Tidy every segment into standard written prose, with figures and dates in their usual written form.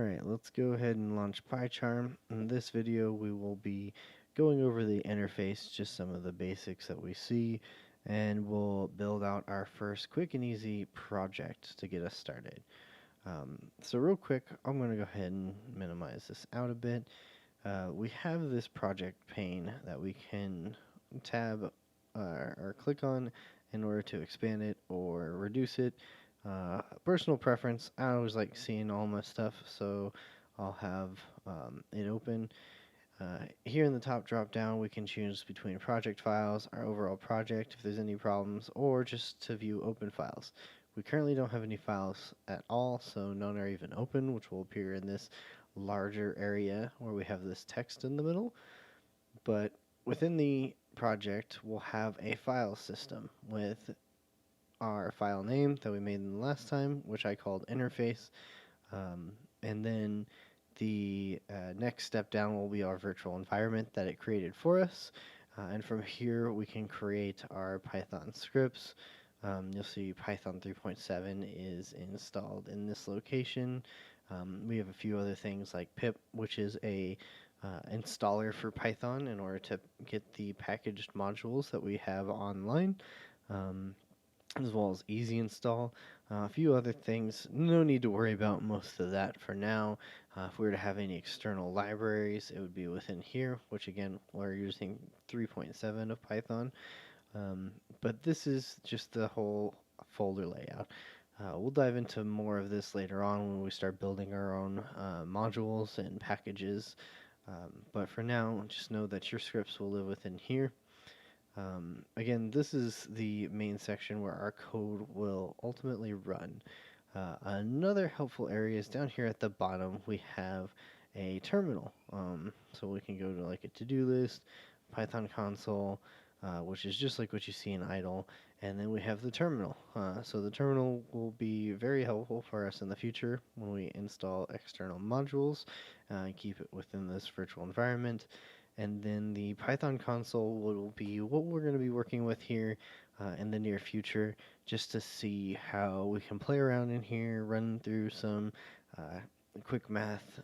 Alright, let's go ahead and launch Pycharm. In this video, we will be going over the interface, just some of the basics that we see, and we'll build out our first quick and easy project to get us started. So real quick, I'm going to go ahead and minimize this out a bit. We have this project pane that we can tab or click on in order to expand it or reduce it. Personal preference, I always like seeing all my stuff, so I'll have it open. Here in the top drop down, we can choose between project files, our overall project, if there's any problems, or just to view open files. We currently don't have any files at all, so none are even open, which will appear in this larger area where we have this text in the middle. But within the project, we'll have a file system with our file name that we made in the last time, which I called interface. And then the next step down will be our virtual environment that it created for us. And from here, we can create our Python scripts. You'll see Python 3.7 is installed in this location. We have a few other things like pip, which is a installer for Python in order to get the packaged modules that we have online. As well as easy install. A few other things, no need to worry about most of that for now. If we were to have any external libraries, it would be within here, which again, we're using 3.7 of Python. But this is just the whole folder layout. We'll dive into more of this later on when we start building our own modules and packages. But for now, just know that your scripts will live within here. Again, this is the main section where our code will ultimately run. Another helpful area is down here at the bottom. We have a terminal. So we can go to like a to-do list, Python console, which is just like what you see in idle. And then we have the terminal. So the terminal will be very helpful for us in the future when we install external modules and keep it within this virtual environment. And then the Python console will be what we're going to be working with here in the near future, just to see how we can play around in here, run through some quick math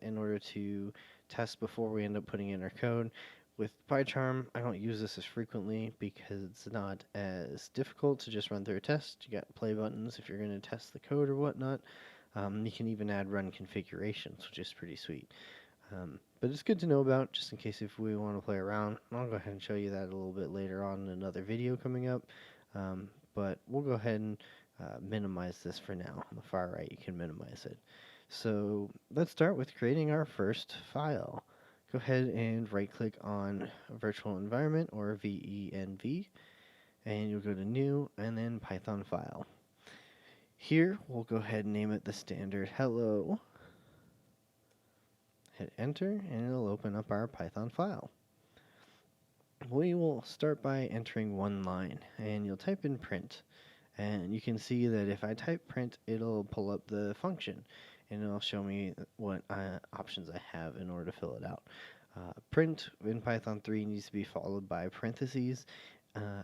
in order to test before we end up putting in our code. With Pycharm, I don't use this as frequently because it's not as difficult to just run through a test. You got play buttons if you're going to test the code or whatnot. You can even add run configurations, which is pretty sweet. But it's good to know about just in case if we want to play around. I'll go ahead and show you that a little bit later on in another video coming up. But we'll go ahead and minimize this for now. On the far right, you can minimize it. So let's start with creating our first file. Go ahead and right click on virtual environment or VENV, and you'll go to new and then Python file. Here we'll go ahead and name it the standard hello. Hit enter and it'll open up our Python file. We will start by entering one line and you'll type in print, and you can see that if I type print, it'll pull up the function and it'll show me what options I have in order to fill it out. Print in Python 3 needs to be followed by parentheses,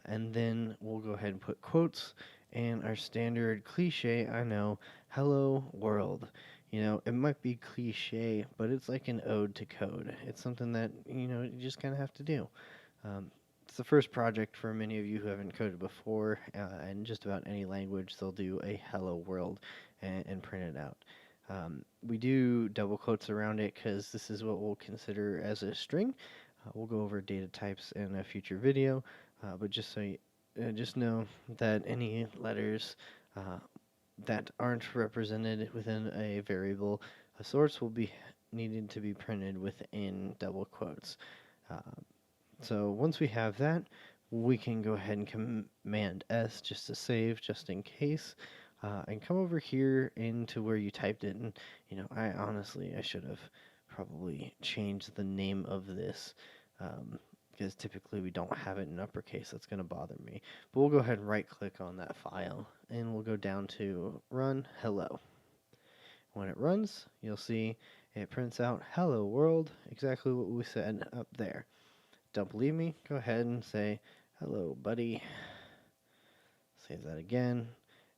and then we'll go ahead and put quotes and our standard cliche, I know, hello world. You know, it might be cliche, but it's like an ode to code. It's something that, you just kind of have to do. It's the first project for many of you who haven't coded before, and just about any language, they'll do a hello world and print it out. We do double quotes around it because this is what we'll consider as a string. We'll go over data types in a future video, but just so you just know that any letters that aren't represented within a variable source will be needed to be printed within double quotes. So once we have that, we can go ahead and Command S just to save, just in case, and come over here into where you typed it. And I should have probably changed the name of this, because typically we don't have it in uppercase. That's going to bother me. But we'll go ahead and right click on that file and we'll go down to run hello. When it runs, you'll see it prints out hello world, exactly what we said up there. Don't believe me? Go ahead and say hello buddy. Save that again.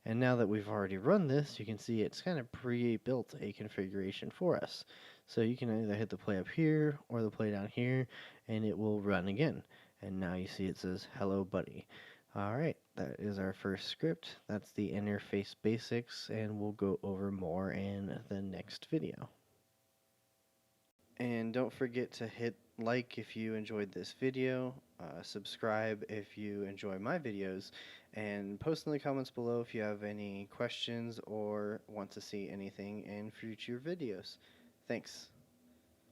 And now that we've already run this, you can see it's kind of pre-built a configuration for us. So you can either hit the play up here or the play down here, and it will run again. And now you see it says, "Hello, buddy." Alright, that is our first script. That's the interface basics, and we'll go over more in the next video. And don't forget to hit like if you enjoyed this video, subscribe if you enjoy my videos, and post in the comments below if you have any questions or want to see anything in future videos. Thanks.